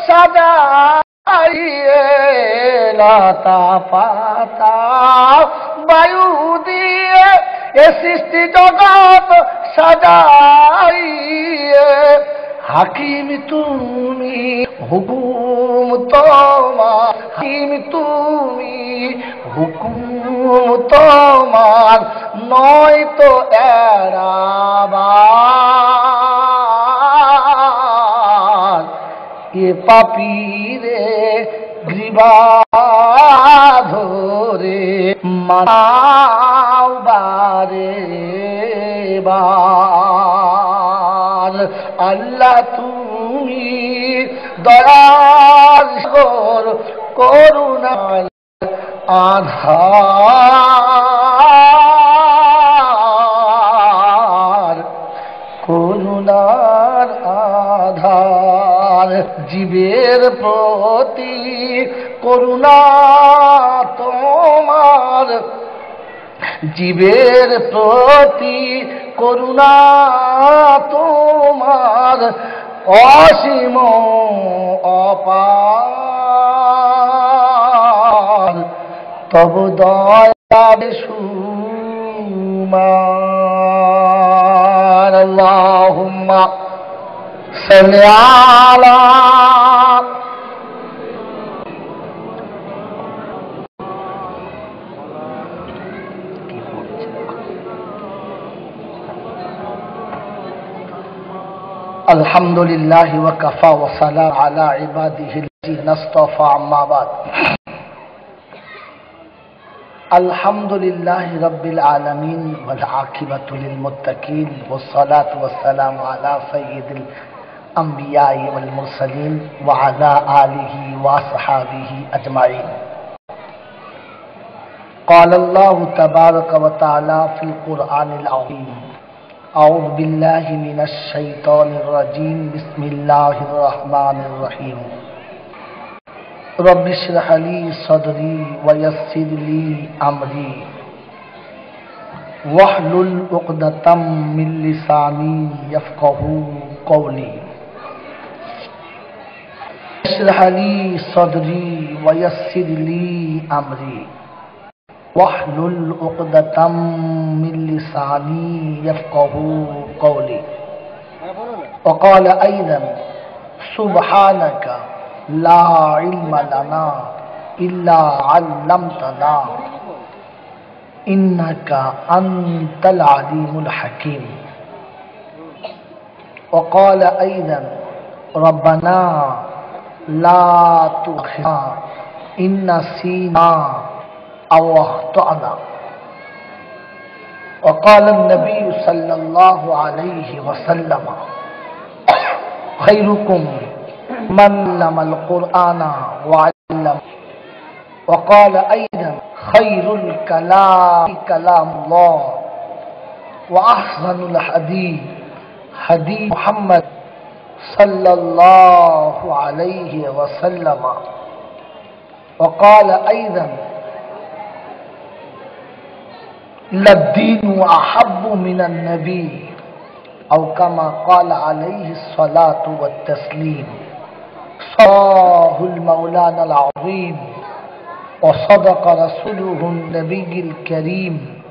সাজাইয়ে লতা পাতা বায়ু দিয়ে এ সৃষ্টি জগৎ সাজাইয়ে হাকিম তুমি হুকুম তোমার হাকিম তুমি হুকুম তোমার নয় তো এড়াবার এ পাপীরে গ্রীবা ধরে মানাও বারে বার আল্লাহ তুমি দয়ার সাগর করুণার আধার করুণার আধার জীবের প্রতি করুণা তোমার জীবের প্রতি করুণা তোমার অসীম অপার তব দয়া বেশুমার আল্লাহুম্মা সাল্লি আলা আলহামদুলিল্লাহি ওয়া কাফা ওয়া সালাম আলা ইবাদিহিল্লাযীনা ইসতাফা আম্মা বাদ আলহামদুলিল্লাহি রাব্বিল আলামিন ওয়াল আকিবাতু লিল মুত্তাকিন ওয়াস সালাতু ওয়াস সালামু আলা সাইয়্যিদিল আমবিয়াই ওয়াল মুরসালিন ওয়া আলা আলিহি ওয়া আসহাবিহি আজমাইন قال الله تبارك وتعالى في القرآن العظيم أعوذ بالله من الشيطان الرجيم بسم الله الرحمن الرحيم رب اشرح لي صدري ويسر لي أمري واحلل عقدة من لساني يفقهوا قولي اشرح لي صدري ويسر لي أمري واحلل عقدة من لساني يفقهوا قولي وقال أيضا سبحانك لا علم لنا إلا علمتنا إنك أنت العليم الحكيم وقال أيضا ربنا لا تؤاخذنا إن نسينا أو أخطأنا وقال النبي صلى الله عليه وسلم خيركم من علم القرآن وعلم وقال أيضا خير الكلام كلام الله وأحسن الحديث حديث محمد صلى الله عليه وسلم وقال أيضا للدين أحب من النبي أو كما قال عليه الصلاة والتسليم صاه المولانا العظيم وصدق رسوله النبي الكريم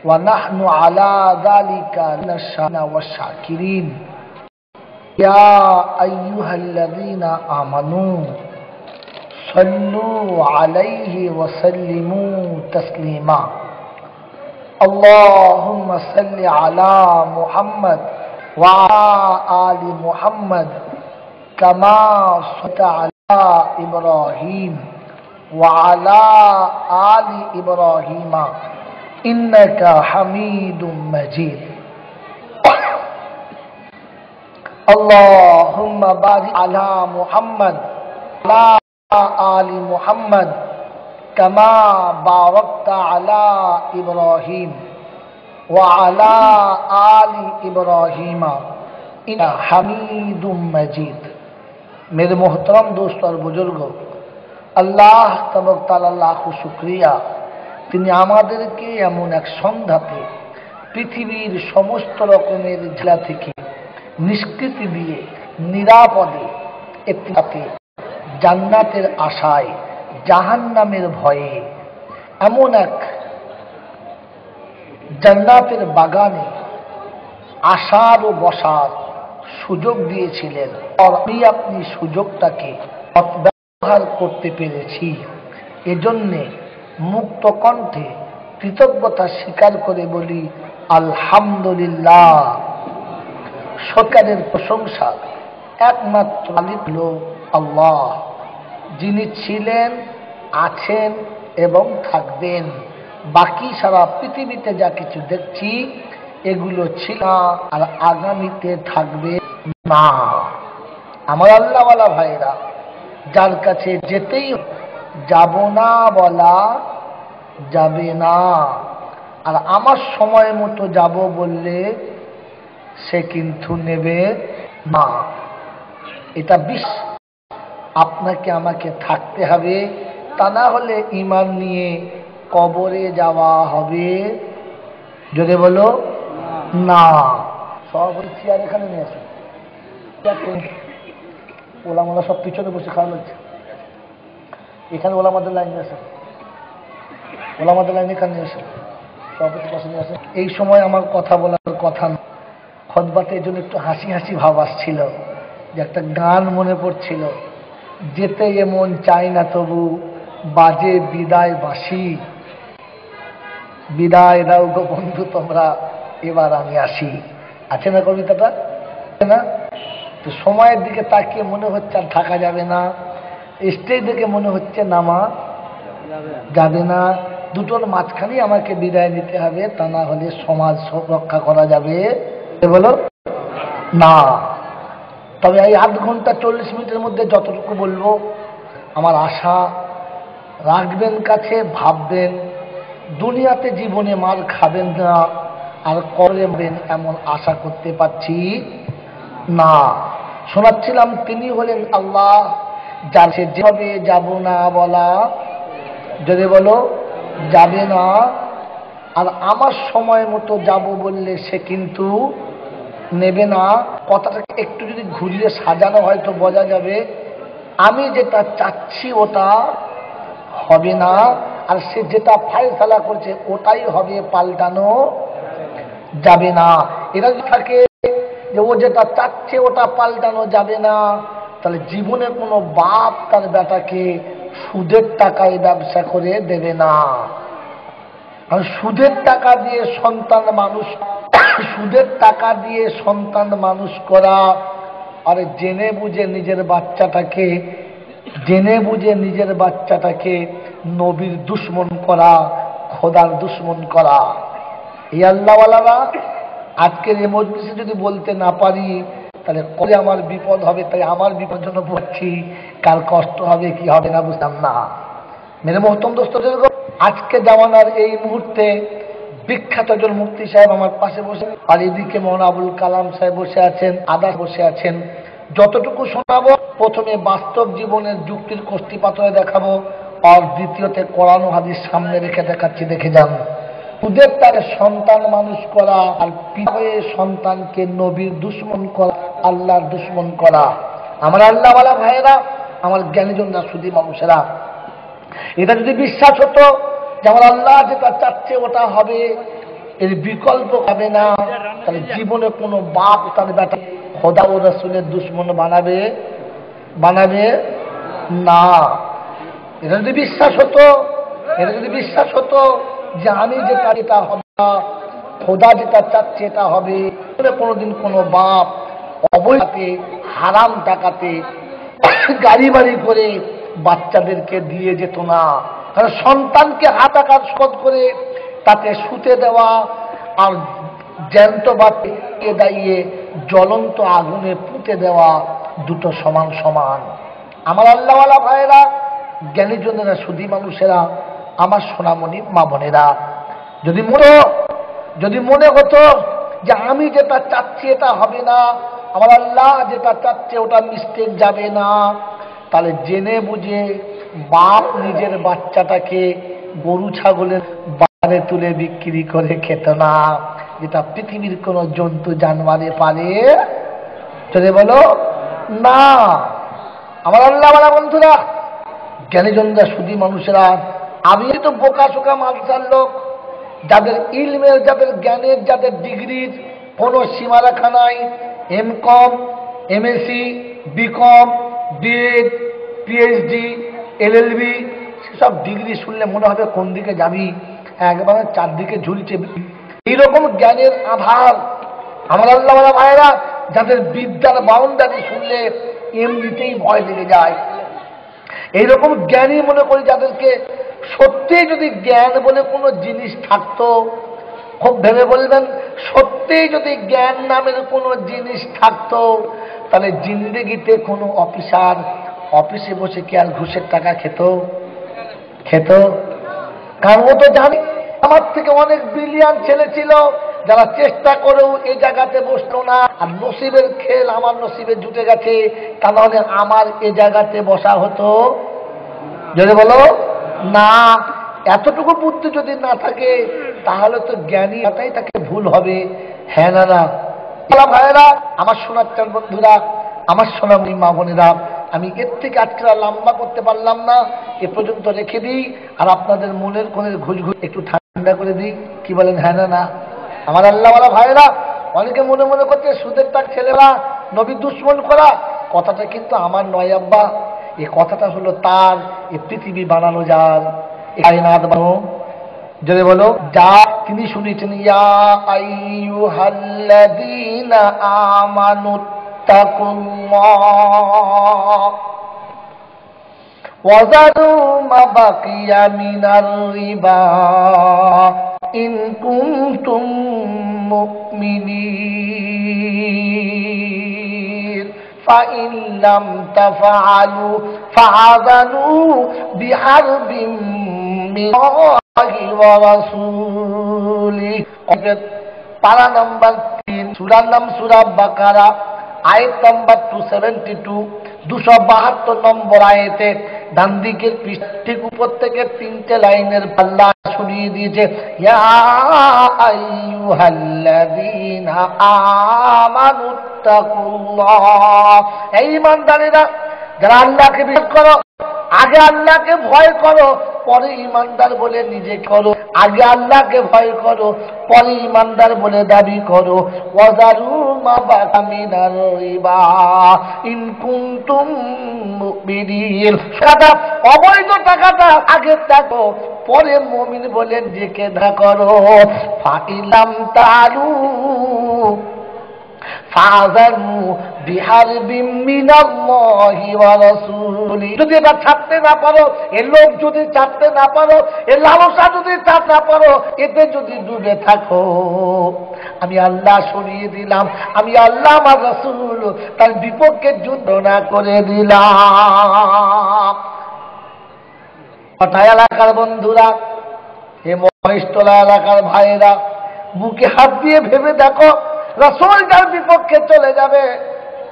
ونحن على ذلك من الشاكرين والشاكرين يا أيها الذين آمنوا صلوا عليه وسلموا تسليما اللهم صل على محمد وعلى آل محمد كما صليت على إبراهيم وعلى آل إبراهيم إنك حميد مجيد اللهم بارك على محمد وعلى آل محمد كما باركت على إبراهيم وعلى آل إبراهيم إنك حميد مجيد میرے محترم دوست اور بزرگوں আল্লাহ তাবারক তাআলা লাখ শুকরিয়া তিনি আমাদেরকে এমন এক সন্ধ্যাতে পৃথিবীর সমস্ত রকমের ঝামেলা থেকে নিষ্কৃতি দিয়ে নিরাপদে একটি জান্নাতের আশায় জাহান্নামের ভয়ে এমন এক জান্নাতের বাগানে আসার ও বসার সুযোগ দিয়েছিলেন। আপনি সুযোগটাকে ব্যবহার করতে পেরেছি, এজন্যে মুক্ত কণ্ঠে কৃতজ্ঞতা স্বীকার করে বলি আলহামদুলিল্লাহ। সরকারের প্রশংসা একমাত্র মালিক আল্লাহ, যিনি ছিলেন, আছেন এবং থাকবেন। বাকি সারা পৃথিবীতে যা কিছু দেখছি এগুলো ছিল আর আগামীতে থাকবে না। আমার আল্লাহওয়ালা ভাইরা, যার কাছে যেতেই যাব না বলা যাবে না, আর আমার সময় মতো যাব বললে সে কিন্তু নেবে না। এটা আপনাকে আমাকে থাকতে হবে, তা না হলে ঈমান নিয়ে কবরে যাওয়া হবে। যদি বলো না, সভাপতি চেয়ার এখানে নিয়ে আসে, ওলামারা সব পিছনে বসে খাওয়া হচ্ছে। এখানে ওলামাদের লাইন নিয়ে আসে, ওলামাদের লাইন এখানে নিয়ে আসে, সভাপতি পাশে নিয়ে আসে। এই সময় আমার কথা বলার কথা না, খুতবাতে এই জন্য একটু হাসি হাসি ভাব আসছিল, যে একটা গান মনে পড়ছিল, যেতে এমন চাই না তবু বাজে বিদায় বাঁশি, বিদায় দাও গো বন্ধু তোমরা এবার আমি আসি। আছে না কবিতাটা না? তো সময়ের দিকে তাকিয়ে মনে হচ্ছে আর থাকা যাবে না, স্টেজ দেখে মনে হচ্ছে নামা যাবে না, দুটোর মাঝখানেই আমাকে বিদায় নিতে হবে, তা না হলে সমাজ রক্ষা করা যাবে বলো না। তবে এই 8 ঘন্টা 40 মিনিটের মধ্যে যতটুকু বলবো, আমার আশা রাখবেন কাছে, ভাববেন দুনিয়াতে জীবনে মার খাবেন না আর করবেন এমন আশা করতে পারছি না। শোনাচ্ছিলাম তিনি হলেন আল্লাহ, যার যেভাবে যাব না বলা, যদি বলো যাবে না, আর আমার সময় মতো যাব বললে সে কিন্তু নেবে না। কথাটাকে একটু যদি ঘুরিয়ে সাজানো হয় তো বোঝা যাবে আমি যেটা চাচ্ছি ওটা হবে না, আর সে যেটা ফায়সালা করছে ওটাই হবে, পাল্টানো যাবে না। এরা যদি থাকে যে ও যেটা চাচ্ছে ওটা পাল্টানো যাবে না, তাহলে জীবনে কোনো বাপ তার বেটাকে সুদের টাকায় ব্যবসা করে দেবে না। আর সুদের টাকা দিয়ে সন্তান মানুষ, সুদের টাকা দিয়ে সন্তান মানুষ করা, আর জেনে বুঝে নিজের বাচ্চাটাকে নবীর দুশ্মন করা, খোদার দুশ্মন করা। এই আল্লাহওয়ালারা আজকের এই মজলিসে যদি বলতে না পারি তাহলে করে আমার বিপদ হবে, তাই আমার বিপদ জন্য পড়ছি, কার কষ্ট হবে কি হবে না বুঝতাম না। মেরে মহতম দোস্ত, আজকে জামানার এই মুহূর্তে বিখ্যাত একজন মুফতি সাহেব আমার পাশে বসে, আর এদিকে মৌলানা আবুল কালাম সাহেব বসে আছেন, আদাস বসে আছেন। যতটুকু শোনাবো প্রথমে বাস্তব জীবনের যুক্তির কষ্টি পাথরে দেখাবো, আর দ্বিতীয়তে কোরআন ও হাদিস সামনে রেখে দেখাচ্ছি, দেখে যান। সুদের তার সন্তান মানুষ করা, আর পিতায়ে সন্তানকে নবীর দুশ্মন করা, আল্লাহর দুশ্মন করা। আমার আল্লাহওয়ালা ভাইয়েরা, আমার জ্ঞানীজনরা, সুদী মানুষেরা, এটা যদি বিশ্বাস হতো যে আমার আল্লাহ যেটা চাচ্ছে ওটা হবে, এর বিকল্প হবে না, তাহলে জীবনে কোনো বাপ তার বেটা খোদা ও রাসূলের দুশ্মন বানাবে না। এটা যদি বিশ্বাস হতো যে আমি যেটা এটা হবে না, খোদা যেটা চাচ্ছে এটা হবে, কোনোদিন কোনো বাপ অবৈধে হারাম টাকাতে গাড়ি বাড়ি করে বাচ্চাদেরকে দিয়ে যেত না। কারণ সন্তানকে হাতাকার শোধ করে তাতে শুতে দেওয়া আর জ্যান্ত বাচ্চাকে দাঁড়িয়ে জ্বলন্ত আগুনে পুঁতে দেওয়া দুটো সমান সমান। আমার আল্লাহওয়ালা ভাইয়েরা, জ্ঞানীজনেরা, সুধী মানুষেরা, আমার সোনামণি মা বোনেরা, যদি মনে হতো যে আমি যেটা চাচ্ছি এটা হবে না, আমার আল্লাহ যেটা চাচ্ছে ওটা মিস্টেক যাবে না, তাহলে জেনে বুঝে বাপ নিজের বাচ্চাটাকে গরু ছাগলের বাজারে তুলে বিক্রি করে খেত না, যেটা পৃথিবীর কোন জন্তু জানোয়ারে পারে। চলে বলো না। আমার আল্লাহ বলা বন্ধুরা, জ্ঞানীজনরা শুধু মানুষেরা, আমি তো বোকা শোকা মাদ্রাসার লোক, যাদের ইলমের, যাদের জ্ঞানের, যাদের ডিগ্রির কোনো সীমারেখা নাই, MCom, MSc, BCom, BEd, PhD, LLB, সেসব ডিগ্রি শুনলে মনে হবে কোন দিকে যাবি, একবারে চারদিকে ঝুলছে। এইরকম জ্ঞানের আধার আমার আল্লাহ ওয়ালা ভাইরা, যাদের বিদ্যার বাউন্ডারি শুনলে এমনিতেই ভয় লেগে যায়, এইরকম জ্ঞানী মনে করি যাদেরকে, সত্যি যদি জ্ঞান বলে কোনো জিনিস থাকতো, খুব ভেবে বলবেন, সত্যি যদি জ্ঞান নামের কোনো জিনিস থাকতো, তাহলে জিন্দেগিতে কোনো অফিসার অফিসে বসে কি আর ঘুষের টাকা খেত? কারণ ও তো জানি আমার থেকে অনেক ব্রিলিয়ান্ট ছেলে ছিল, যারা চেষ্টা করেও এই জায়গাতে বসলো না, আর নসিবের খেল আমার নসিবে জুটে গেছে, তাহলে আমার এ জায়গাতে বসা হতো? যদি বলো না, এতটুকু বুদ্ধি যদি না থাকে তাহলে তো জ্ঞানী এটাই তাকে ভুল হবে। হ্যাঁ না না ভাইয়েরা, আমার শোনার চান বন্ধুরা, আমার সোনামণি মা বোনেরা, আমি এর থেকে আজকে লম্বা করতে পারলাম না, এ পর্যন্ত রেখে দিই, আর আপনাদের মনের কোণের ঘুষ একটু ঠান্ডা করে দিই। কি বলেন? হ্যাঁ না না আমার আল্লাহওয়ালা ভাইয়েরা, অনেকে মনে মনে করছে সুদের টাকা ছেলেরা নবী দুশ্মন করা, কথাটা কিন্তু আমার নয় আব্বা, এই কথাটা হলো তার, এই পৃথিবী বানানো যার, কায়নাত বানানো, যদি বলো যা তিনি শুনেছেন, ইয়া আইয়ুহাল্লাযীনা আমানুত্তাকুল্লাহ ওয়া যারু মা বাকিয়া মিনার রিবা ইন কুনতুম মুমিনিন ফাইন লাম তাফআলু ফাআযানু বিহারবিন মিনাল্লাহি ওয়া রাসূলিহি। পারা নাম্বার 3, সূরার নাম সূরা বাকারা, আয়াত নাম্বার 272, 272 নম্বর আয়াতে ডান দিকের পৃষ্ঠের উপর থেকে 3টে লাইনের পাল্লা শুনিয়ে দিয়েছে, ইয়া আইয়ুহাল্লাযীনা আমানুত্তাকুল্লাহ, এই ঈমানদারেরা যারা আল্লাহকে বিশ্বাস করো, আগে আল্লাহকে ভয় করো, পরে ঈমানদার বলে নিজে করো, আগে আল্লাহকে ভয় করো, পরে ঈমানদার বলে দাবি করো। ওয়াজারু মা বাকা মিনার রিবা ইন কুনতুম মুমিনিন, অবৈধ টাকাটা আগে থাকো, পরে মুমিন বলে নিজেকে না করো। ফাইলাম তালু ফাযানু বিহারবিন মিনাল্লাহি ওয়া রাসূলিহি, যদি এটা ছাড়তে না পারো, এ লোভ যদি ছাড়তে না পারো, এ লালসা যদি ছাড়তে না পারো, এতে যদি ডুবে থাকো, আমি আল্লাহ সরিয়ে দিলাম, আমি আল্লাহ আমার রাসূল তার বিপক্ষে যুদ্ধ না করে দিলাম। পাটায়া এলাকার বন্ধুরা, এ মহেশতলা এলাকার ভাইয়েরা, বুকে হাত দিয়ে ভেবে দেখো, রাসূল যার বিপক্ষে চলে যাবে,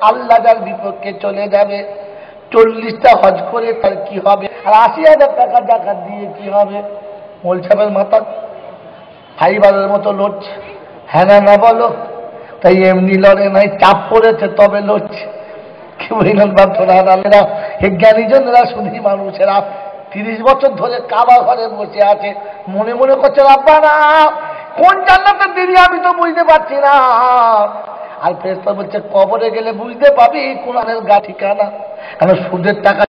আল্লাহ যার বিপক্ষে চলে যাবে, 40টা হজ করে তার কি হবে, আর 80,000 টাকা জাকাত দিয়ে কি হবে? মোল ছাপের মাথা ফাইবারের মতো লড়ছে। হ্যাঁ না না বলো? তাই এমনি লড়ে নাই, চাপ পড়েছে তবে লড়ছে। কি বললেন বাপরা? হে জ্ঞানীজনেরা, শুধু মানুষেরা 30 বছর ধরে কাবা ঘরে বসে আছে, মনে মনে করছে আব্বা না, কোন জান্নাতের দিদি আমি তো বুঝতে পারছি না। আর ফেরেশতা বলছে কবরে গেলে বুঝতে পাবি কোরআনের গা ঠিকানা। কারণ সুদের টাকা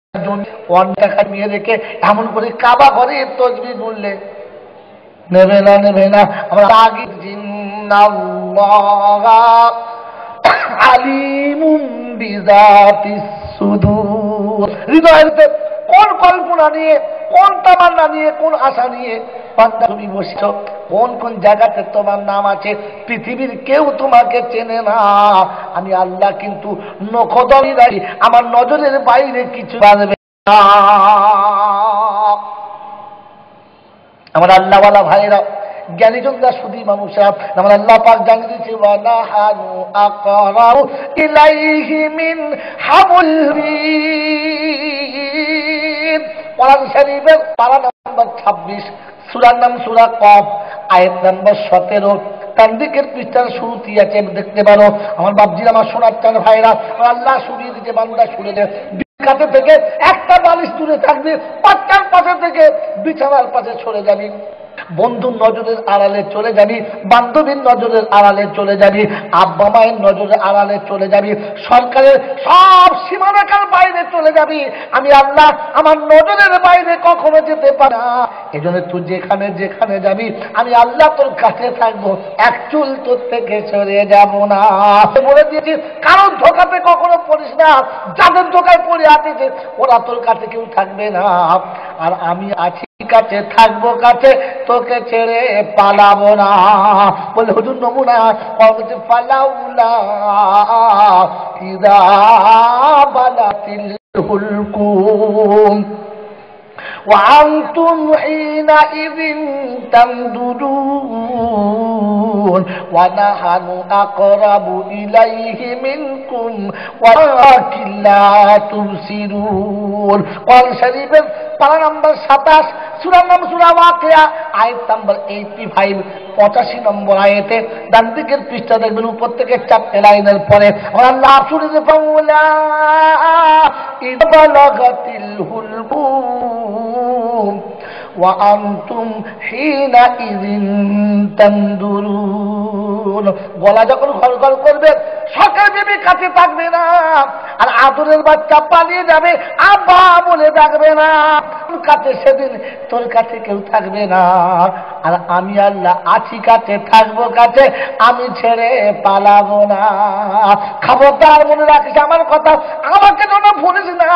অন্য টাকা নিয়ে রেখে এমন করে কাবা ঘরে তসবিহ গুনলে নেবে না, নেবে না। আমরা আগে আলিমুম বিযাতিস সুদূর, হৃদয়ের কোন কল্পনা নিয়ে, কোন তামান্না নিয়ে, কোন আশা নিয়ে বান্দা তুমি বসেছ, কোন কোন জায়গাতে তোমার নাম আছে, পৃথিবীর কেউ তোমাকে চেনে না। আমি আল্লাহ কিন্তু নখদমি রাখি, আমার নজরের বাইরে কিছু পারবে না। আমার আল্লাহওয়ালা ভাইরা, জ্ঞানীজনরা শুধু মানুষরা, আমার আল্লাহ পাক জানিয়ে দিয়েছে, ওয়ালাহানু আকরাবু ইলাইহি মিন হাবলিল ওয়ারিদ। কোরআন শরীফের পারা নাম্বার 26, সূরার নাম সূরা কফ, আয়াত নাম্বার 17, ডান দিকের পৃষ্ঠার শুরুতে আছে, দেখতে পারো। আমার বাপজিরা, আমার সোনার চান ভাইরা, আল্লাহ শুনিয়ে দিতে, বান্দা শুনে কাছে থেকে একটা বালিশ দূরে থাকবি, পাটকার পাশে থেকে বিছানার পাশে সরে যাবি, বন্ধুর নজরের আড়ালে চলে যাবি, বান্ধবীর নজরের আড়ালে চলে যাবি, আব্বা মায়ের নজরের আড়ালে চলে যাবি, সরকারের সব সীমারেখার বাইরে চলে যাবি। আমি আল্লাহ আমার নজরের বাইরে কখনো যেতে পারি না। এই জন্য তুই যেখানে যেখানে যাবি আমি আল্লাহ তোর কাছে থাকবো, এক চুল তোর থেকে সরে যাব না। বলে দিয়েছি কারোর ধোকাতে কখনো পড়িস না, যাদের ধোকায় পড়ে আছিস ওরা তোর কাছে কেউ থাকবে না, আর আমি আছি কাছে থাকবো, কাছে তোকে ছেড়ে পালাবো না। বলে হুজুর নমুনা ফালাউলা ইযা বালাতিল হুলকুম وأنتم حينئذ تنظرون ونحن أقرب إليه منكم ولكن لا تبصرون। কোরআন শরীফের পারা নম্বর 27, সূরার নাম সূরা ওয়াকিয়া, আয়াত নম্বর 85, 85 নম্বর আয়াতে ডান দিকের পৃষ্ঠা দেখবেন, উপর থেকে 4টে লাইনের পরে আল্লাহ শুরুতে ফাউলা ইবালাগাতিল হুলকুম ওয়া আনতুম হিনাইযিন তানদুরুন। গলা যখন ঘরঘর করবে সরকার বিবি কাছে থাকবে না, আর আদরের বাচ্চা পালিয়ে যাবে আব্বা বলে ডাকবে না, কাছে সেদিন তোর কাছে কেউ থাকবে না, আর আমি আল্লাহ আছি কাছে থাকবো কাছে, আমি ছেড়ে পালাবো না। খবরদার মনে রাখিস আমার কথা, আমাকে যেন ভুলিস না,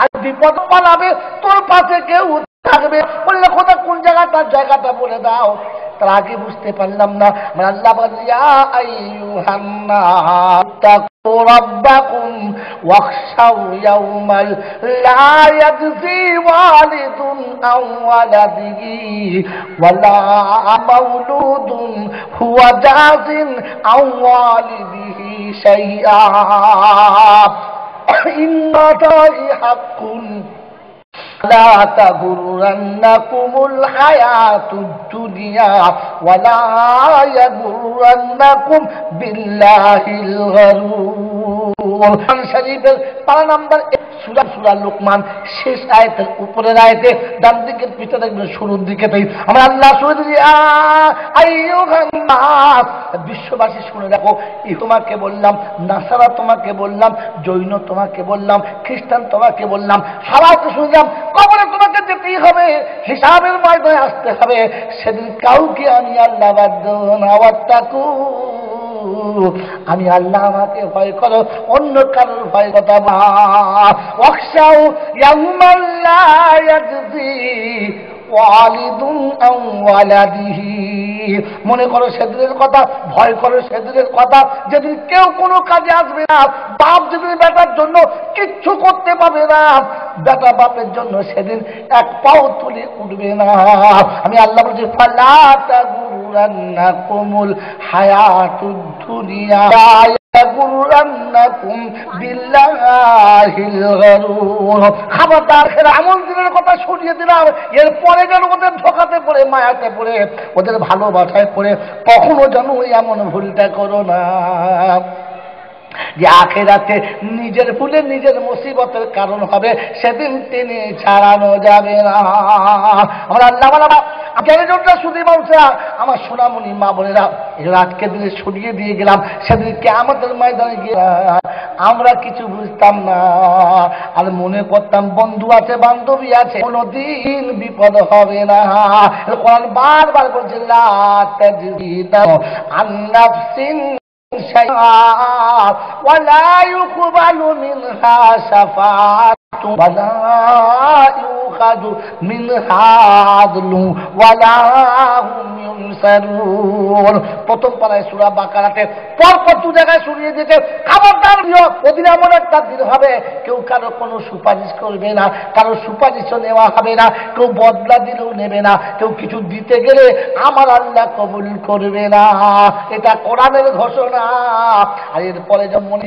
আর বিপদ পালাবে তোর পাশে কেউ থাকবে। বললে খোদা কোন জায়গা, তার জায়গাটা বলে দাও। তার আগে বুঝতে পারলাম না। আল্লাহ বলে ইয়া আইয়ুহান নাস তাকু রাব্বাকুম ওয়াখশাউ ইয়াওমাল লা ইয়াজজি ওয়ালিদুন আন ওয়ালাদিহি ওয়ালা মাওলুদুন হুয়া জাযিন আন ওয়ালিদিহি শাইআ ইন্না তাই হাক্কুন لا تغرنكم الحياة الدنيا ولا يغرنكم بالله الغرور। শরীফের পারা নাম্বার সূরা লোকমান শেষ আয়াতের উপরের আয়াতে ডান দিকের পৃষ্ঠা দেখবেন শুরুর দিকেতেই আমরা আল্লাহ শুরু দিই আইয়ুহান নাস, বিশ্ববাসী শুনে রাখো, তোমাকে বললাম, নাসারা তোমাকে বললাম, জৈন তোমাকে বললাম, খ্রিস্টান তোমাকে বললাম, সবাইকে শুনলাম কবরে তোমাকে যেতেই হবে, হিসাবের ময়দানে আসতে হবে। সেদিন কাউকে আমি আল্লাহ বাদ দেব না। ওয়াত্তাকু, আমি আল্লাহ আমাকে ভয় করো, অন্য কারোর ভয় কথা না। ওয়াখশাউ ইয়াওমান লা ইয়াজজি ওয়ালিদুন আন ওয়ালাদিহি, মনে করো সেদিনের কথা, ভয় করো সেদিনের কথা যেদিন কেউ কোনো কাজে আসবে না, বাপ যেদিন বেটার জন্য কিচ্ছু করতে পারবে না, বেটা বাপের জন্য সেদিন এক পাও তুলে উঠবে না। আমি আল্লাহ বলছি ফালা তাগুরান্নাকুমুল হায়াতুদ দুনিয়া খবরদার এমন দিনের কথা শুনিয়ে দিলাম, এরপরে যেন ওদের ধোকাতে পড়ে, মায়াতে পড়ে, ওদের ভালোবাসায় পড়ে কখনো যেন এমন ভুলটা করো না যে আখিরাতে নিজের ভুলে নিজের মুসিবতের কারণ হবে, সেদিন তিনি ছাড়ানো যাবে না। আমরা আল্লাহ শুধু বলছে আমার সোনামণি মা বোনেরা, এগুলো আজকে দিনে সরিয়ে দিয়ে গেলাম, সেদিনকে আমাদের ময়দানে গিয়ে আমরা কিছু বুঝতাম না, আর মনে করতাম বন্ধু আছে বান্ধবী আছে, কোনদিন বিপদ হবে না। কোরআন বারবার বলছে লা তাজরিদা আন নাফসিন ولا يقبل منها شفاعة ولا يؤخذ منها عدل ولا هم ينصرون। প্রথম পারায় সূরা বাকারাতে পরপর দু জায়গায় শুনিয়ে দিয়েছে খবরদার ওদিন এমন একটা দিন হবে কেউ কারো কোনো সুপারিশ করবে না, কারো সুপারিশও নেওয়া হবে না, কেউ বদলা দিলেও নেবে না, কেউ কিছু দিতে গেলে আমার আল্লাহ কবুল করবে না। এটা কোরআনের ঘোষণা। আর এরপরে যেমন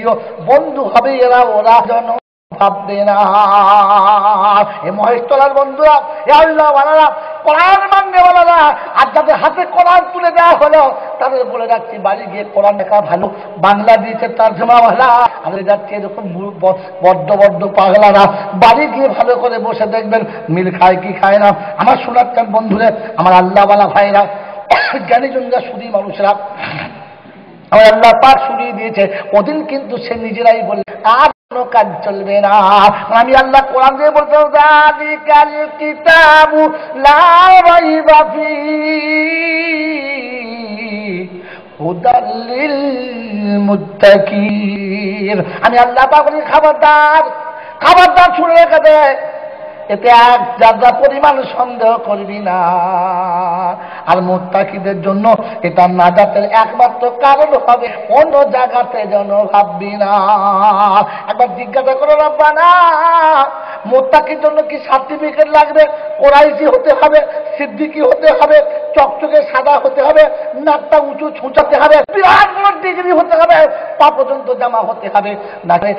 বন্ধু হবে এরা, ওরা যেন ভাববে না। এ মহেশতলার বন্ধুরা, এ আল্লাহ ওয়ালারা, কোরআন মানবে বলে না। আর যাদের হাতে কোরআন তুলে দেওয়া হলো তাদের বলে যাচ্ছি বাড়ি গিয়ে কোরআন লেখা ভালো, বাংলা দিয়েছে তর্জমা ভালো। আমি যাচ্ছি এরকম বড্ড বড্ড পাগলারা বাড়ি গিয়ে ভালো করে বসে দেখবেন মিল খায় কি খায় না। আমার শোনাচ্ছেন বন্ধুরে, আমার আল্লাহওয়ালা ভাইরা, জ্ঞানীজনরা শুধু মানুষরা আমার আল্লাহ পাক শুনিয়ে দিয়েছে। ওদিন কিন্তু সে নিজেরাই বলে আর কোনো কাজ চলবে না। আমি আল্লাহ কোরআন দিয়ে বলতে যালিকাল কিতাবু লা রাইবা ফীহি হুদাল লিল মুত্তাকিন। আমি আল্লাহ পাক বলি খবরদার, খবরদার শুনে রেখে দে, এতে এক যাত্রা পরিমাণ সন্দেহ করবি না। আর মুত্তাকিদের জন্য এটা নাজাতের একমাত্র কারণ হবে, অন্য জায়গাতে যেন ভাববি না। একবার জিজ্ঞাসা করো রব্বানা, মুত্তাকির জন্য কি সার্টিফিকেট লাগবে? কোরাইশি হতে হবে, সিদ্দিকি হতে হবে, চকচকে সাদা হতে হবে, নাকটা উঁচু ছুঁচাতে হবে, বিরাট বড় ডিগ্রি হতে হবে, পা পর্যন্ত জামা হতে হবে, নাকি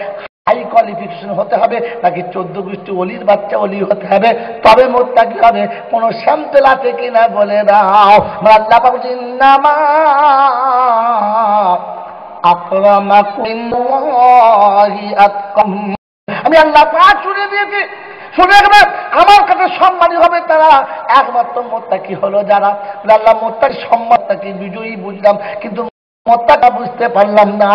হাই কোয়ালিফিকেশন হতে হবে, নাকি 14 গোষ্ঠী অলির বাচ্চা অলি হতে হবে, তবে মুত্তাকি হবে? কোন স্যাম্পল আছে কিনা বলে দাও। আল্লাহ পাক বলেন ইন্নামা আকরামাকুম ইনদাল্লাহি আতকাকুম। আমি আল্লাহ পাক শুনে দিয়েছি, শুনে রাখবে, আমার কাছে সম্মানী হবে তারা, একমাত্র মুত্তাকি হলো যারা। আল্লাহ মুত্তাকি সম্মানটাকে বিজয়ী বুঝলাম, কিন্তু মতটা বুঝতে পারলাম না।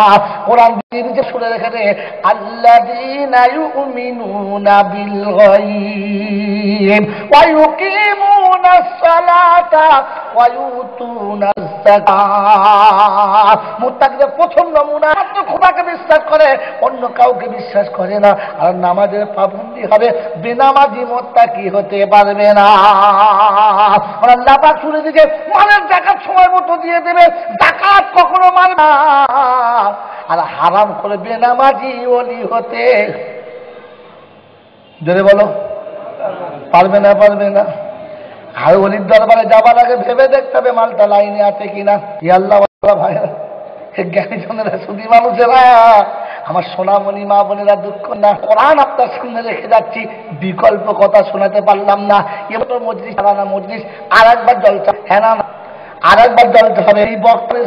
কোরআন নিজে শুনে রেখে আল্লাযীনা ইউমিনুনা বিল গায়ব ওয়া ইউকিমুনাস সালাতা ওয়া ইউতুনাস যাকাত। মুত্তাকিদের প্রথম নমুনা খোদাকে বিশ্বাস করে, অন্য কাউকে বিশ্বাস করে না, আর নামাজের পাবন্দি হবে। বেনামাজি মুত্তাকি হতে পারবে না। আল্লাহ পাক শুনে দিকে মালের যাকাত সময় মতো দিয়ে দেবে, যাকাত কখনো মানবে না। আর হারাম করে বেনামাজি ওলি হতে জোরে বলো পারবে না, পারবে না। আর ওলির দরবারে যাবার আগে ভেবে দেখতে হবে মালটা লাইনে আছে কিনা। আল্লাহ ভাইরা, জ্ঞানী জনেরা, শুধু মানুষেরা, আমার সোনামণি মা বোনেরা, দুঃখ না, কোরআন আপনার সামনে রেখে যাচ্ছি, বিকল্প কথা শোনাতে পারলাম না। এবার মজলিস না মজলিস, আর একবার জলসা, হ্যাঁ না আর একবার জলতে হবে। এই বক্তাদের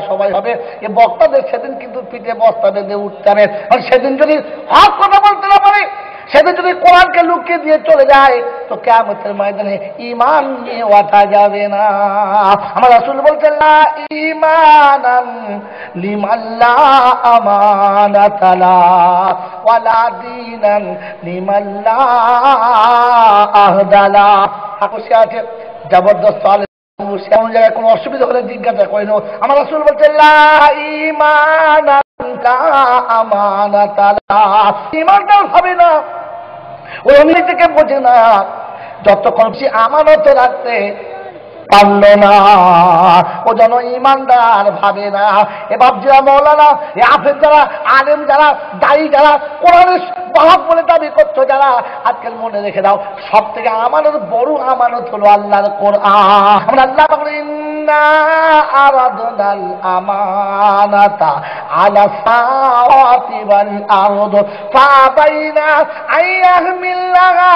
সবাই হবে, এই বক্তাদের সেদিন কিন্তু পিঠে বস্তা বেঁধে উঠতে হবে। আর সেদিন যদি হক কথা বলতে না পারে, সেদিন যদি কোরআনকে লুকিয়ে দিয়ে চলে যায়, তো কিয়ামতের ময়দানে ঈমান নিয়ে ওঠা যাবে না। আমার রাসূল বলছেন লা ঈমানান লিমান লা আমানাতা লা ওয়া লা দীনান লিমান লা আহদা লা। হাকুশে আছে জবরদস্ত আলে এমন জায়গায় কোনো অসুবিধা হলে জিজ্ঞাসা করে নেব। আমার রাসূল বলছেন লা ঈমানান লা আমানাতা লা। ঈমানটাও হবে না, ওই অন্য থেকে বোঝে না, যতক্ষণ সে আমানত রাখতে পারল না, ও যেন ইমানদার ভাবে না। এ বাপজিরা, মৌলানা, এ আফেজ যারা, আলেম যারা, দায়ী যারা, কোরআনের বাহক বলে দাবি করছো যারা, আজকাল মনে রেখে দাও, সব থেকে আমানত বড় আমানত হলো আল্লাহর কোরআন। আমরা আল্লাহ বলেন ইন্না আরাদনাল আমানাতা আলা সাওয়াতি ওয়াল আরদ ফাবাইনা আইয়াহমিল্লাহা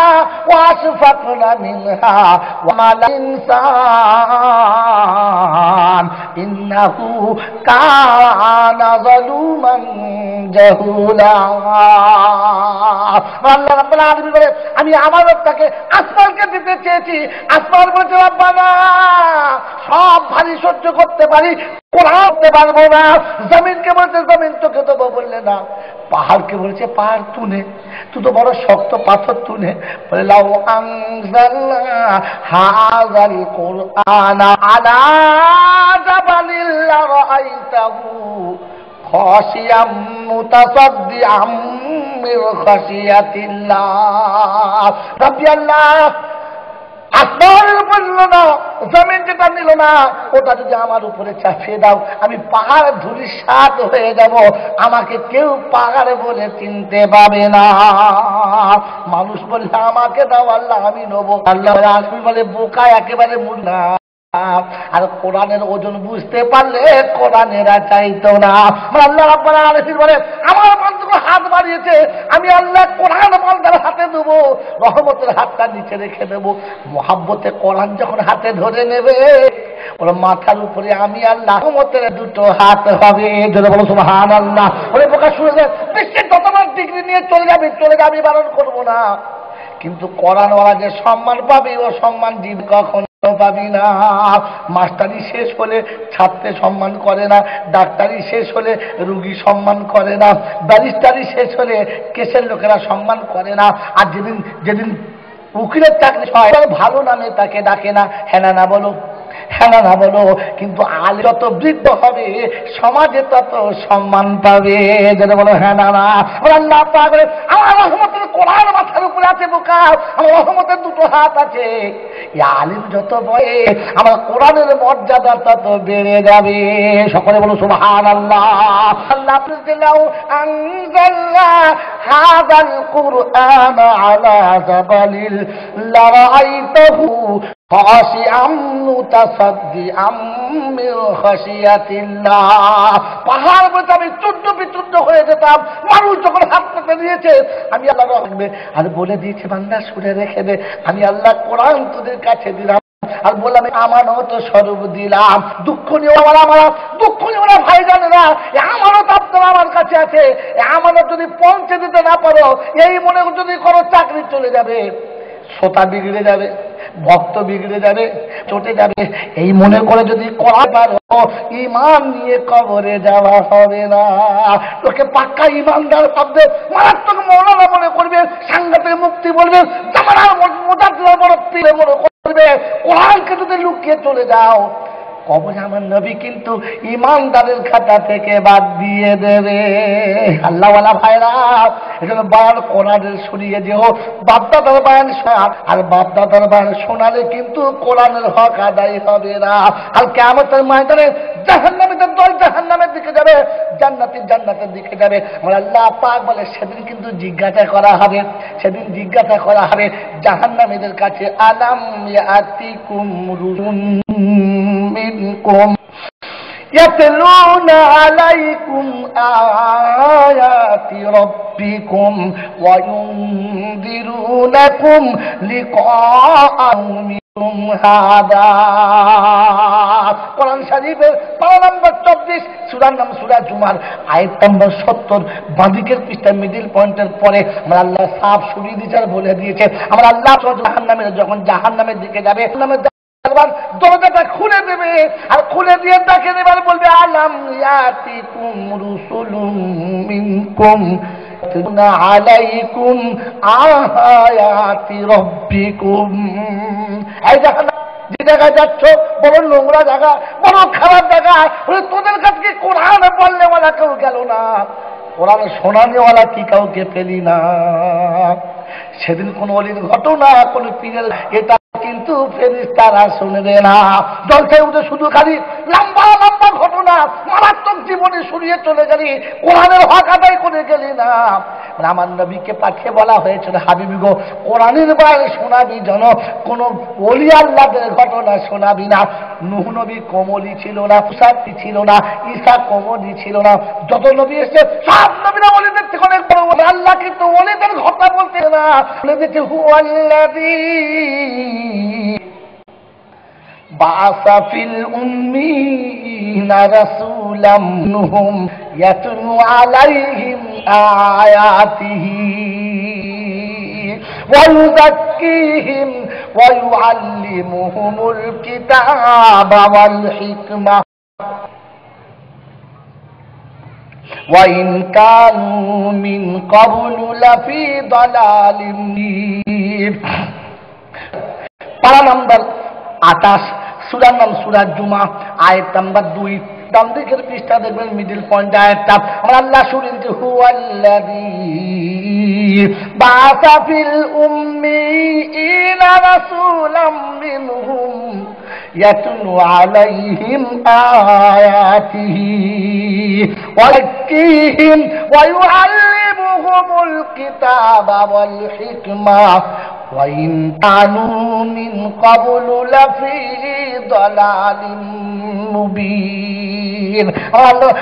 ওয়া আসফাকনা মিনহা ওয়া মাল ইনসান ইন্নাহু কানা যালুমান জাহুলা। আল্লাহ রাব্বুল আলামিন বলে, আমি আমানতটাকে আসমানকে দিতে চেয়েছি। আসমান বলছে রব্বানা, সব ভারী সহ্য করতে পারি, কোরআন করতে পারবো না। জমিনকে বলছে জমিন তোকে দেবো বললে না। পাহাড়কে বলছে পাহাড় তুনে, তুই তো বড় শক্ত পাথর তুনে। বলে লাউ আনজালনা হাযাল কুরআনা আলা জাবালিন লারাআইতাহু খাশিয়াম মুতাসাদ্দিআম মিন খাশিয়াতিল্লাহ। রাব্বি আল্লাহ, আসমানের উপর নিল না, জমিন যেটা নিল না, ওটা যদি আমার উপরে চাপিয়ে দাও, আমি পাহাড় ধূলিসাৎ হয়ে যাব, আমাকে কেউ পাহাড় বলে চিনতে পাবে না। মানুষ বললে আমাকে দাও আল্লাহ, আমি নেবো। আল্লাহ আসবি বলে বোকা একেবারে মূল না। আর কোরআনের ওজন বুঝতে পারলে কোরআনেরা চাইতো না। আল্লাহ রাব্বুল আলামিন বলে, আমার বন্ধু যখন হাত বাড়িয়েছে, আমি আল্লাহ কোরআন বান্দার হাতে দেবো, রহমতের হাতটা নিচে রেখে দেবো। মোহাব্বতে কোরআন যখন হাতে ধরে নেবে, ওর মাথার উপরে আমি আল্লাহ রহমতের দুটো হাত হবে। যদি বলো সুবহানাল্লাহ। ওরে প্রকাশ শুনে বিশ্বের যতবার ডিগ্রি নিয়ে চলে যাবে, বারণ করবো না, কিন্তু কোরআনওয়ালা যে সম্মান পাবে, ও সম্মান জীব কখন পাবি না। মাস্টারি শেষ হলে ছাত্রে সম্মান করে না, ডাক্তারি শেষ হলে রুগী সম্মান করে না, ব্যারিস্টারি শেষ হলে কেসের লোকেরা সম্মান করে না। আর যেদিন উকিলের চাকরি হয়, ভালো নামে তাকে ডাকে না। হ্যাঁ না বলো, হ্যাঁ না বলো। কিন্তু আলে যত বৃদ্ধ হবে, সমাজে তত সম্মান পাবে। যেটা বলো হ্যাঁ না। আল্লাহ পাক বলে, আমার রহমতের কোরআন মাথার উপরে আছে বোকা, আমার রহমতের দুটো হাত আছে। আলিম যত বয়ে, আমার কোরআনের মর্যাদা তত বেড়ে যাবে। সকলে বলো সুবহানাল্লাহ। আল্লাহ প্রিজলাউ আনজালনা হাযাল কুরআন আলা জাবালিল লারাআইতাহু খাশিআম মুতাসাদ্দিআম মিন খাশিয়াতিল্লাহ। পাহাড় বলতে আমি চূর্ণ হয়ে যেতাম, মানুষ যখন হাত পেতে দিয়েছে, আমি আল্লাহ রাখবে আর বলে দিয়েছে বান্দা শুনে রেখে দে, আমি আল্লাহ কোরআন তোদের কাছে দিলাম, আর বললাম আমানত স্বরূপ দিলাম। দুঃখ নিয়ে ওরা ভাই জানে না, আমানত আপনারা আমার কাছে আছে। আমানত যদি পৌঁছে দিতে না পারো, এই মনে যদি করো চাকরি চলে যাবে, শ্রোতা বিগড়ে যাবে, ভক্ত বিগড়ে যাবে, চটে যাবে, এই মনে করে যদি করা পারো, ঈমান নিয়ে কবরে যাওয়া হবে না। তোকে পাক্কা ঈমানদার শব্দে মারাত্মক মৌলানা মনে করবে, সাংঘাতিক মুক্তি বলবে, জামানার মুজাদ্দিদ বড় পীর মনে করবে। কোরআনকে যদি লুকিয়ে চলে যাও, কবরে আমার নবী কিন্তু ঈমানদারের খাতা থেকে বাদ দিয়ে দেবে। আল্লাহওয়ালা ভাইরা, এজন্য বয়ান কোরআনের শুনিয়ে যেও, বাপদাদার বয়ান আর বাপদাদার বয়ান শোনালে কিন্তু কোরআনের হক আদায় হবে না। আর কিয়ামতের ময়দানে জাহান্নামীদের দল জাহান্নামের দিকে যাবে, জান্নাতের দিকে যাবে। আমার আল্লাহ পাক বলে সেদিন কিন্তু জিজ্ঞাসা করা হবে জাহান্নামীদের কাছে, আলাম ইয়াতিকুম রুসুলুম মিনকুম ইয়াতলুনা আলাইকুম আয়াতি রাব্বিকুম ওয়া ইউনযিরুনাকুম লিকাআ ইয়াউমিকুম হাদা। কোরআন শরীফের পারা নম্বর 24, সূরার নাম সূরা জুমার, আয়াত নম্বর 70, বাঁদিকের পৃষ্ঠা মিডল পয়েন্টের পরে আমরা আল্লাহ সাফ শুনিয়ে দিয়েছে আর বলে দিয়েছে। আমরা আল্লাহ যখন জাহান্নামের দিকে যাবে, দরজাটা খুলে দেবে, আর খুলে দিয়ে ডাকে দেবে আর বলবে, আলাম ইয়াতিকুম রুসুলুম মিনকুম ইয়াতলুনা আলাইকুম আয়াতি রাব্বিকুম। এই জাহান্নাম যে জায়গায় যাচ্ছ, বড় নোংরা জায়গা, বড় খারাপ জায়গা, তোদের কাছে কোরআন বললেওয়ালা কেউ গেল না, কোরআন শোনানেওয়ালা কি কাউকে পেলি না। সেদিন কোন অলির ঘটনা, কোন পীরের এটা কিন্তু ফেরেশতারা শুনবে না। জলসায় উঠে শুধু খালি লম্বা ঘটনা, মারাত্মক জীবনে শুনিয়ে চলে গেলি, কোরআনের হক আদায় করে গেলি না। আমার নবীকে পাঠিয়ে বলা হয়েছিল, হাবিবি গো, কোরআনের বয়ান শোনাবি যেন কোন ওলি আল্লাহদের ঘটনা শোনাবি না। নূহ নবী কোমলি ছিল না, মুসা ছিল না, ঈসা কোমলি ছিল না, যত নবী এসেছে সব নবীরা ওলিদের থেকে অনেক বড়। আল্লাহ কিন্তু ওলিদের ঘটনা বলতে না, বলে দিচ্ছে হুয়াল্লাযী বা'আসা ফিল উম্মিয়িনা রাসূলাম মিনহুম ইয়াতলু আলাইহিম আয়াতিহি ওয়া ইউযাক্কিহিম ওয়া ইউআল্লিমুহুমুল কিতাবা ওয়াল হিকমা ওয়া ইন কানু মিন ক্বাবলু লাফি দালালিম মুবিন। পারা নম্বর 28, সূরার নাম সূরা জুমা, আয়াত নাম্বার 2, ডান দিকের পৃষ্ঠা দেখবেন মিডল পয়েন্ট আয়াতটা। আমরা আল্লাহ শুনে দিচ্ছি, হুয়াল্লাযী বা'আসা ফিল উম্মিয়িনা রাসূলাম মিনহুম ইয়াতলু আলাইহিম আয়াতিহি ওয়া ইয়াক্কিহিম ওয়া ইউআল্লিমুহুমুল কিতাবা ওয়াল হিকমা ওয়া ইন কানু মিন ক্বাবলু লাফি দালালিম মুবিন।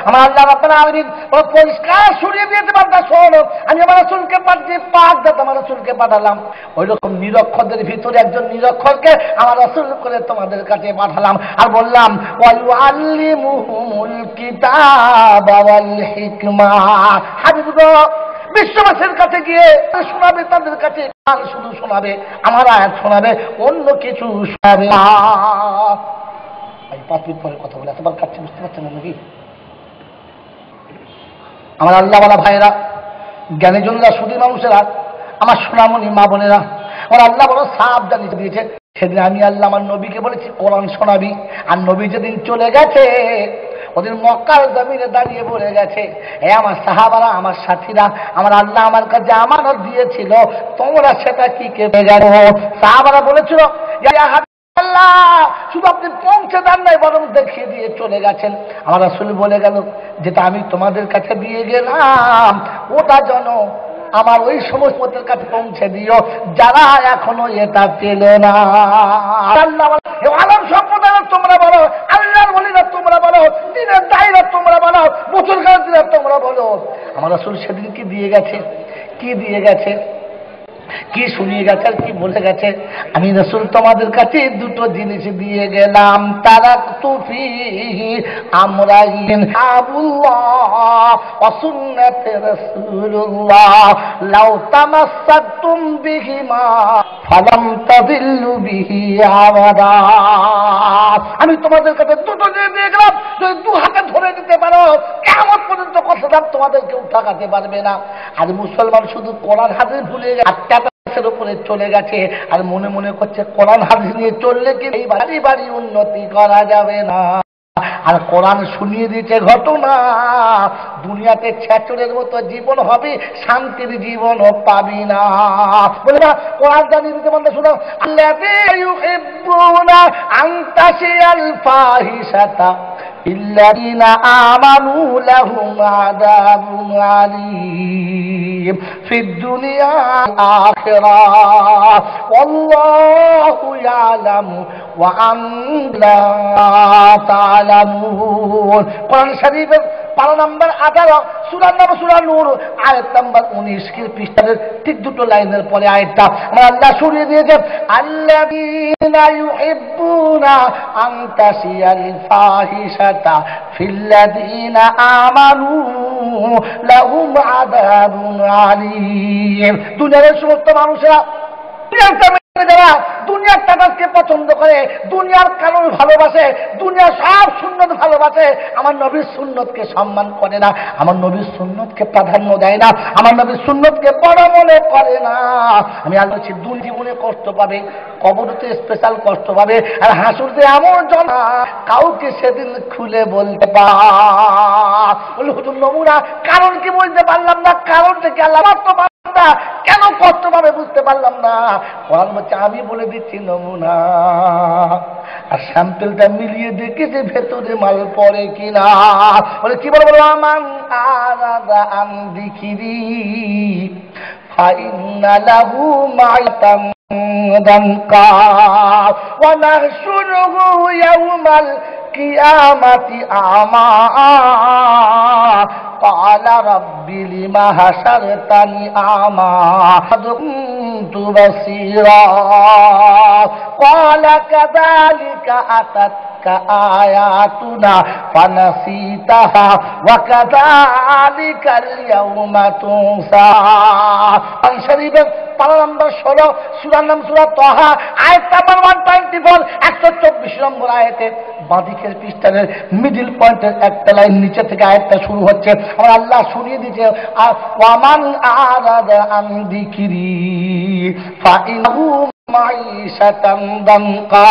আমার আল্লাহ রাব্বুল আলামিন পরিষ্কার শুনিয়ে দিয়েছে বান্দা শোনো, আমি আমার রাসূলকে পাঠিয়ে পাক দাতা আমার রাসূলকে পাঠালাম, ওই রকম নিরক্ষরদের ভিতরে একজন নিরক্ষরকে আমার রাসূল করে তোমাদের কাছে পাঠালাম, আর বললাম ওয়ায়ুআল্লিমুহুমুল কিতাবা ওয়াল হিকমা। হাবিবগো, বিশ্ববাসীর কাছে গিয়ে শোনাবে, তাদের কাছে শুধু শোনাবে, আমার আয়াত শোনাবে, অন্য কিছু শোনাবে না। 5 মিনিট পরে কথা বলে এতবার কাছে বুঝতে পারছেন না নাকি? আমার আল্লাহওয়ালা ভাইয়েরা, জ্ঞানীজনরা, সুদী মানুষেরা, আমার সোনামণি মা বোনেরা, আমার আল্লাহ বড় সাপ জানিয়ে দিয়েছে। সেদিন আমি আল্লাহ আমার নবীকে বলেছি কোরআন শোনাবি, আর নবী যেদিন চলে গেছে ওদের মক্কার জমিনে দাঁড়িয়ে বলে গেছে, এ আমার সাহাবারা, আমার সাথীরা, আমার আল্লাহ আমার কাছে আমানত দিয়েছিল, তোমরা সেটা কি কেঁপে গেল? সাহাবারা বলেছিল আল্লাহ শুধু আপনি পৌঁছে দেন নাই, বরং দেখিয়ে দিয়ে চলে গেছেন। আমার রাসূল বলে গেল, যেটা আমি তোমাদের কাছে দিয়ে গেলাম ওটা যেন আমার ওই সমস্তের কাছে পৌঁছে দিও যারা এখনো এটা পেল না। আল্লাহ আলম সম্প্রদায়ের তোমরা বলো, আল্লাহর ওলিরা তোমরা বলো, দিনের দায়ীরা তোমরা বলো, বুজুর্গরা তোমরা বলো, আমার রাসূল সেদিন কি দিয়ে গেছে, কি দিয়ে গেছে, কি শুনিয়ে গেছে আর কি বলে গেছে? আমি রাসূল তোমাদের কাছে দুটো জিনিস দিয়ে গেলাম, তারাকতু ফীহি আমরাইন আবুল্লাহ ওয়া সুন্নাতে রাসূলুল্লাহ লাউ তামাসসাকতুম বিহিমা ফালাম তাদিল্লু বিহি আবাদা। আমি তোমাদের কাছে দুটো জিনিস দিয়ে গেলাম, যদি দু হাতে ধরে দিতে পারো কিয়ামত পর্যন্ত কথা তোমাদের কেউ ঠকাতে পারবে না। আর মুসলমান শুধু কোরআন হাদিস ভুলে গেছে, উপরে চলে গেছে, আর মনে মনে করছে কোরআন হাদিস নিয়ে চললে কি এই বাড়ি বাড়ি উন্নতি করা যাবে না। আর কোরআন শুনিয়ে দিয়েছে ঘটনা, দুনিয়াতে ছেচড়ের মতো জীবন হবে, শান্তির জীবনও পাবি না। বলে না কোরআন জানিয়ে দিতে বলতে শুনো, আল্লাযীনা ইউহিব্বুনা আন তাশিয়াল ফাহিশাতা ইল্লাযীনা আমানু লাহুম আযাবুন আলীম ফিদ দুনিয়া ওয়াল আখিরাহ ওয়াল্লাহু ইয়ালামু ওয়া আনতুম লা তা'লামুন। কোরআন শরীফের পারা নাম্বার 18 সূরা নাম সূরা নূর আয়াত নাম্বার 19 পৃষ্ঠার ঠিক দুটো লাইনের পরে আয়াতটা আমার আল্লাহ শুনিয়ে দিয়েছে, আল্লাযীনা ইউহিব্বুনা আন তাশিয়াল ফাহিশাতা ফিল্লাযীনা আমানু লাহুম আযাবুন আলীম। দুনিয়ার সমস্ত মানুষেরা, যারা দুনিয়ার টাকাকে পছন্দ করে, দুনিয়ার কারণ ভালোবাসে, দুনিয়ার সব সুন্নত ভালোবাসে, আমার নবীর সুন্নতকে সম্মান করে না, আমার নবীর সুন্নতকে প্রাধান্য দেয় না, আমার নবীর সুন্নতকে বড় মনে করে না, আমি আল্লাহ বলছি দুই জীবনে কষ্ট পাবে, কবরতে স্পেশাল কষ্ট পাবে, আর হাসুরতে এমন জন কাউকে সেদিন খুলে বলতে পারে হুজুর নমুনা কারণ কি বলতে পারলাম না, কারণ থেকে আল্লাহ কেন কষ্ট পাবে বুঝতে পারলাম না। কোরআন বলছে আমি বলে দিচ্ছি নমুনা, আর স্যাম্পেলটা মিলিয়ে দেখি যে ভেতরে মাল পড়ে কিনা। বলে কি বলবো, আমান আরাদা আন যিকরি ফাইন্না লাহু মা'তাম দানকা ওয়া নাহশুরুহু ইয়াওমাল কিয়ামাতি আমা قال رب لما حشرتني أعمى قد كنت بصيرا قال كذلك أتتك آياتنا فنسيتها وكذلك اليوم تنسى। শরীফের পারা নাম্বার 16 সূরার নাম সূরা তাহা আয়াত নাম্বার 124 124 নম্বর আয়াতে বাঁদিকের পৃষ্ঠার মিডল পয়েন্টের একটা লাইন নিচে থেকে আয়াতটা শুরু হচ্ছে। আমার আল্লাহ শুনিয়ে দিয়েছে, ওয়ামান আরাদা আন যিকরি ফাইন্নাহু মাঈশাতান দানকা।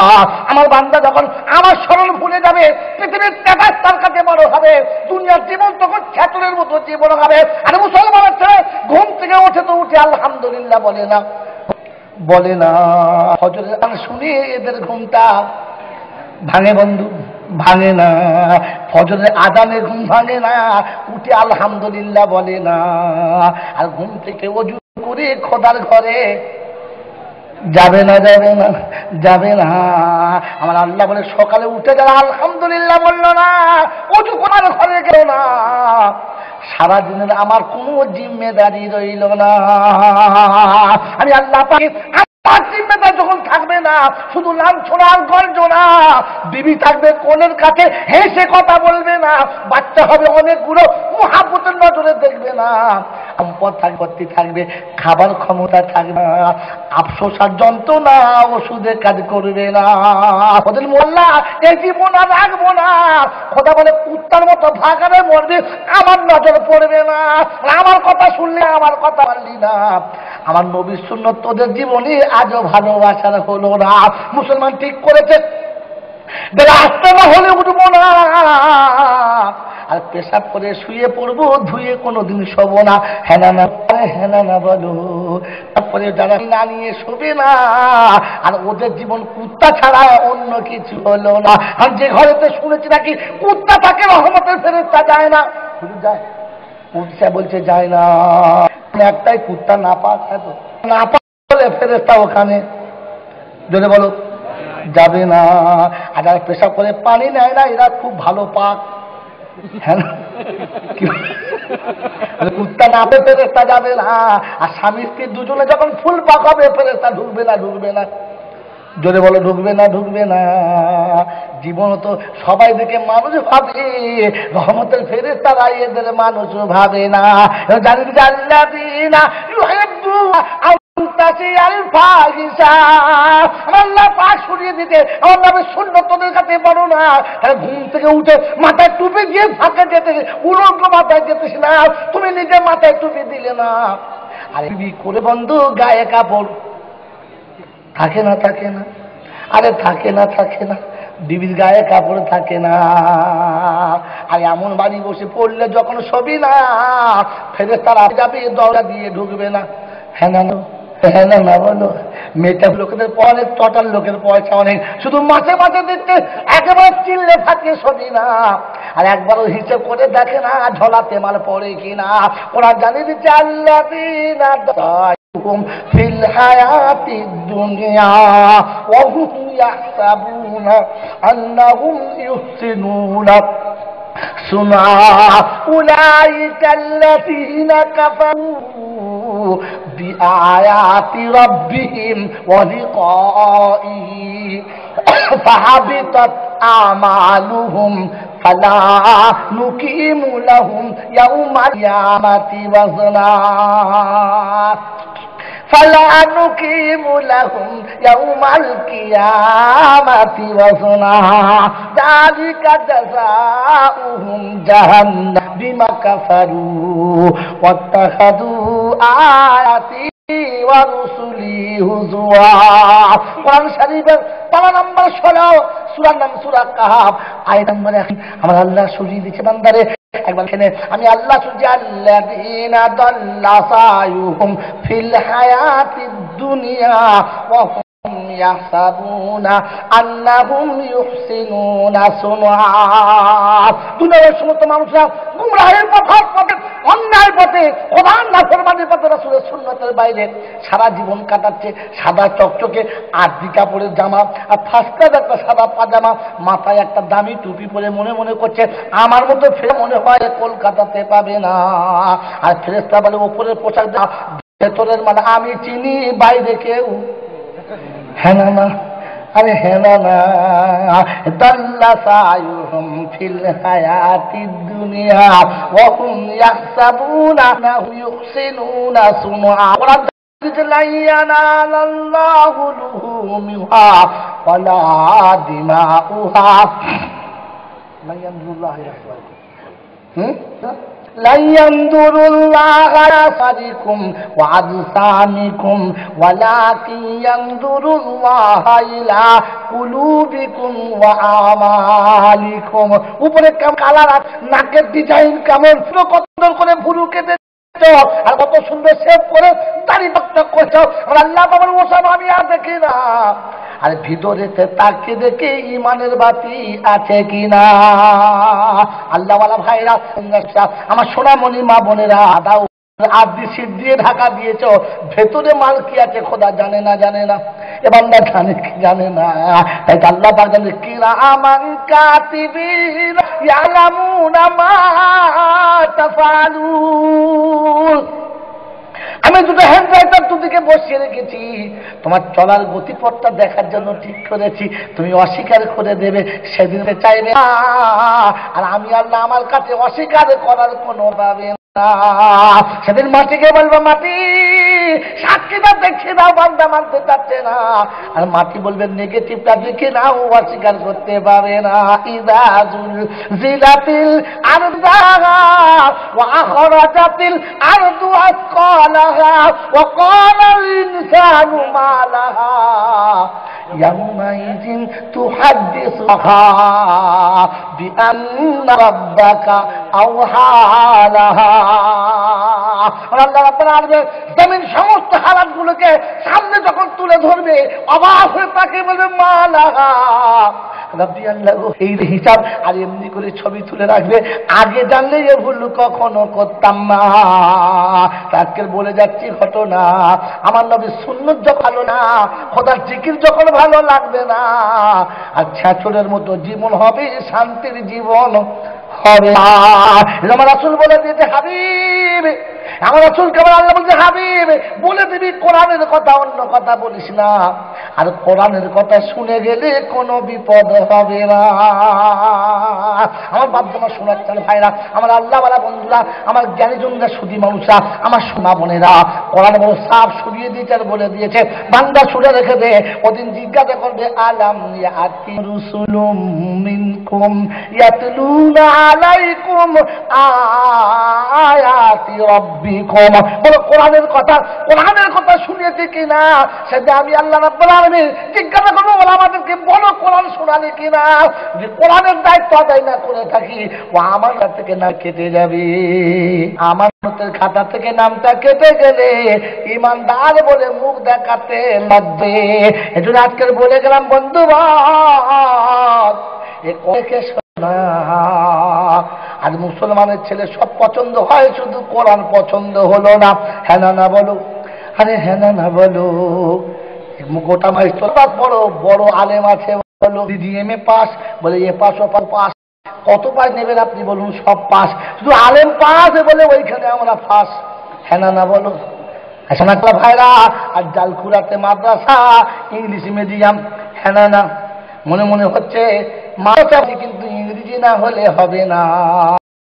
আমার বান্দা যখন আমার স্মরণ ভুলে যাবে, পৃথিবীর টাকা তার কাছে বড় হবে, দুনিয়ার জীবন তখন ছাত্রের মতো জীবন হবে। আর মুসলমানের ছেলে ঘুম থেকে ওঠে তো উঠে আলহামদুলিল্লাহ বলে না, বলে না। ফজরের গান শুনে এদের ঘুমটা ভাঙে বন্ধু, ভাঙে না। ফজরের আজানে ঘুম ভাঙে না, উঠে আলহামদুলিল্লাহ বলে না। আর ঘুম থেকে ওযু করে খোদার ঘরে যাবে না যাবে না যাবে না। আমার আল্লাহ বলে সকালে উঠে যারা আলহামদুলিল্লাহ বললো না, ওযু করার ঘরে গেল না, সারাদিনের আমার কোনো জিম্মেদারি রইল না। আমি আল্লাহ পাকে আমার জিম্মেদার যখন থাকবে না, শুধু লাঞ্ছনা আর গঞ্জনা, বিবি থাকবে কোলের কাছে, হেসে কথা বলবে না, বাচ্চা হবে অনেকগুলো, মুহাব্বতের নজরে দেখবে না, সম্পদ থাকবে, খাবার ক্ষমতা থাকবে না, আফসোস আর যন্ত্রণা ওষুধে কাজ করবে না। ওদের মোল্লা এই জীবন আর রাখবো না, খোদা বলে কুত্তার মতো ভাগারে মরবে, আমার নজর পড়বে না, আমার কথা শুনলে আমার কথা মানলি না। আমার নবীর সুন্নাত তোদের জীবনে আজও ভালোবাসার হলো না। মুসলমান ঠিক করেছে বেলা আসতে না হলে উঠবো না, আর পেশাব করে শুয়ে পড়বো, ধুয়ে কোনোদিন শোবো না। হেনা না হেনা না বলো। তারপরে যারা না নিয়ে শোবে না, আর ওদের জীবন কুত্তা ছাড়া অন্য কিছু হলো না। আর যে ঘরেতে শুনেছি নাকি কুত্তা থাকে, রহমতের ফেরেশতা যায় না, শুধু যায় কুত্তা বলছে যায় না। একটাই কুত্তা না পাক, না পালে ফেরেশতা ওখানে যদি বলো যাবে না। আর যারা পেশাব করে পানি নেয় না, এরা খুব ভালো পাক। হ্যাঁ, কুত্তা না পে ফেরেশতা যাবে না। আর স্বামী স্ত্রী দুজনে যখন ফুল পাক হবে, ফেরেশতা ঢুকবে না, ঢুকবে না, জোরে বলো ঢুকবে না, ঢুকবে না। জীবন তো সবাই দেখে মানুষ ভাবে, রহমতের ফেরেশতারা এদের মানুষ ভাবে না। জানি যে আল্লাযীনা ইউহিব্বুনা আল্লাহ পাক শুনিয়ে দিতে আমার নবীর সুন্নাত তোদের কাছে বলো না। ঘুম থেকে উঠে মাথায় টুপি দিয়ে ফাঁকে যেতে, উলঙ্গ মাথায় যেতিস না, তুমি নিজে মাথায় টুপি দিলে না। আরে বিবি করে বন্ধু গায়ে কাপড় থাকে না, থাকে না, আরে থাকে না, থাকে না, বিবির গায়ে কাপড় থাকে না। আর এমন বাড়ি বসে পড়লে যখন ছবি না, ফেরেশতারা যাবে, দরজা দিয়ে ঢুকবে না। হ্যাঁ না হ্যাঁ না বলো। মেয়েটা লোকেদের অনেক, টোটাল লোকের পয়সা অনেক, শুধু মাঝে মাঝে দিচ্ছে, একেবারে চিল্লে ফাটিয়ে ছবি না। আর একবারও হিসেব করে দেখে না ঝোলাতে মাল পড়ে কিনা। ওরা জানিয়ে দিচ্ছে আল্লাযীনা ফিল হায়াতিদ দুনিয়া ওয়া হুম ইয়াহসাবুনা আন্নাহুম ইউহসিনুনা সুনা উলাইকা আল্লাযীনা কাফারু বিআয়াতি রাব্বিহিম ওয়া লিকাইহি ফাহাবিতাত আমালুহুম ফালা নুকিমু লাহুম ইয়াউমাল কিয়ামাতি ওয়াজনা فلا نقيم لهم يوم القيامة وزنا ذلك جزاؤهم جهنم بما كفروا واتخذوا آياتي ورسلي هزوا। কোরআন শরীফের পারা নম্বর 16, সূরার নাম সূরা কাহাফ, আয়াত নম্বর 1। আমার আল্লাহ শুনিয়ে দিয়েছে বান্দারে, একবার এখানে আমি আল্লাহ শুনছি আল্লাযীনা দাল্লা সায়ুহুম ফিল হায়াতিদ দুনিয়া ওয়া হুম ইয়াহসাবুনা আন্নাহুম ইউহসিনুনা সুনআ। দুনিয়ার সমস্ত মানুষরা গুমরাহের পথে, অন্যায় পথে, খোদার নাফরমানির পথে, রাসূলের সুন্নাতের বাইরে সারা জীবন কাটাচ্ছে। সাদা চকচকে আরজি কাপড়ের জামা, আর ফার্স্ট একটা সাদা পাজামা, মাথায় একটা দামি টুপি পরে মনে মনে করছে আমার মতো ফের মনে হয় কলকাতাতে পাবে না। আর ফেরেশতা বলে উপরের পোশাক ভেতরের মানে আমি চিনি, বাইরে কেউ। হ্যাঁ না, আরে হ্যাঁ না, দাল্লা সায়ুহুম ফিল হায়াতিদ দুনিয়া ওয়া হুম ইয়াহসাবুনা আন্নাহুম ইউহসিনুনা সুনআ। লা ইয়ানালাল্লাহু লুহুমুহা ওয়ালা দিমাউহা লা ইয়ানজুরুল্লাহু لن ينظر الله إلى صدقكم وأجسامكم ولكن ينظر الله إلى قلوبكم وأعمالكم। উপরে কালার, নাকের ডিজাইন কেমন, কত করে ভুরু কেটে আর কত সুন্দর শেভ করে দাড়ি বাঁকা করছো, আল্লাহ বাবার ওসব আমি আর দেখি না। আর ভিতরেতে তাকে দেখে ইমানের বাতি আছে কিনা। আল্লাহওয়ালা ভাইরা, আমার সোনামণি মা বোনেরা, দাও আদি শীত দিয়ে ঢাকা দিয়েছ, ভেতরে মাল কি আছে খোদা জানে না, জানে না। এ বান্দা জানে কি জানে না? তাই আল্লাহ পাক জানে কিরামান কাতিবিন ইয়ালামুনা মা তাফআলুন। আমি দুটো হ্যান্ড রাইটার তোদিকে বসিয়ে রেখেছি, তোমার চলার গতিপথটা দেখার জন্য ঠিক করেছি। তুমি অস্বীকার করে দেবে, সেদিন চাইবে, আর আমি আল্লাহ আমার কাছে অস্বীকার করার কোনো পাবে না। সেদিন মাটিকে বলবো, মাটি সাক্ষীটা দেখে দাও, বান্দা মানতে চাচ্ছে না। আর মাটি বলবে নেগেটিভটা দেখে নাও, অস্বীকার করতে পারে না। ইদা জিলাতিল আরদা ওয়া আখরাজাতিল আরদু আসকালাহা ওয়া ক্বালাল ইনসানু মা লাহা ইয়াউমাইযিন তুহাদ্দিসুহা বিআন্না রাব্বাকা আওহা লাহা। আল্লাহ রাব্বুল আলামিন জমিন সমস্ত হালাতগুলোকে সামনে যখন তুলে ধরবে, অবাক হয়ে তাকে বলবে মা লাহা রাব্বি আল্লাহ। এই হিসাব আর এমনি করে ছবি তুলে রাখবে, আগে জানলে এ ভুল কখনো করতাম না। আজকের বলে যাচ্ছি ঘটনা, আমার নবীর সুন্নত যখন ভালো না, খোদার জিকির যখন ভালো লাগবে না, আর ছেঁচড়ের মতো জীবন হবে, শান্তির জীবন হবে। আমার রাসূল বলে দিয়েছে হাবিব, আমার রাসূলকে আমার আল্লাহ বলছে হাবিব বলে দিবি কোরআনের কথা, অন্য কথা বলিস না। আর কোরআনের কথা শুনে গেলে কোনো বিপদ হবে না। আমার বাপ জামা শোনার চাল ভাইরা, আমার আল্লাহওয়ালা বন্ধুরা, আমার জ্ঞানীজনরা, সুধী মানুষরা, আমার সোনা বোনেরা, কোরআন বড় সাফ শুনিয়ে দিয়েছে আর বলে দিয়েছে, বান্দা শুনে রেখে দে, ওদিন জিজ্ঞাসা করবে আলাম ইয়াতি রুসুলুম মিনকুম ইয়াতলুনা আলাইকুম আয়াতি রাব্বিকুম। বলো কোরআনের কথা শুনিয়েছে কিনা? সেটা আমি আল্লাহ রাব্বুল আলামিন জিজ্ঞাসা করবো, বলো আমাদেরকে বলো কোরআন শোনালে কিনা। যে কোরআনের দায়িত্ব আদায় না করে থাকি, ও আমার কাছ থেকে না কেটে যাবে। আমার খাতা থেকে নামটা কেটে গেলে ইমানদার বলে মুখ দেখাতে লাগবে। এজন্য আজকের বলে গেলাম বন্ধু আজ মুসলমানের ছেলে সব পছন্দ হয়, শুধু কোরআন পছন্দ হলো না। হ্যাঁ না বলো, আরে হ্যাঁ না বলো। গোটা মাইস্টার বড় বড় আলেম আছে, বলো দিদি এমএ পাস, বলে এ পাস ও পাস। কত পাস নেবেন আপনি বলুন? সব পাস, শুধু আলেম পাস বলে ওইখানে আমরা পাস। হ্যাঁ না বলো। সোনাকলা ভাইরা, আর জালকুড়াতে মাদ্রাসা, ইংলিশ মিডিয়াম। হ্যাঁ না মনে মনে হচ্ছে মাদ্রাসা, কিন্তু ইংরেজি না হলে হবে না।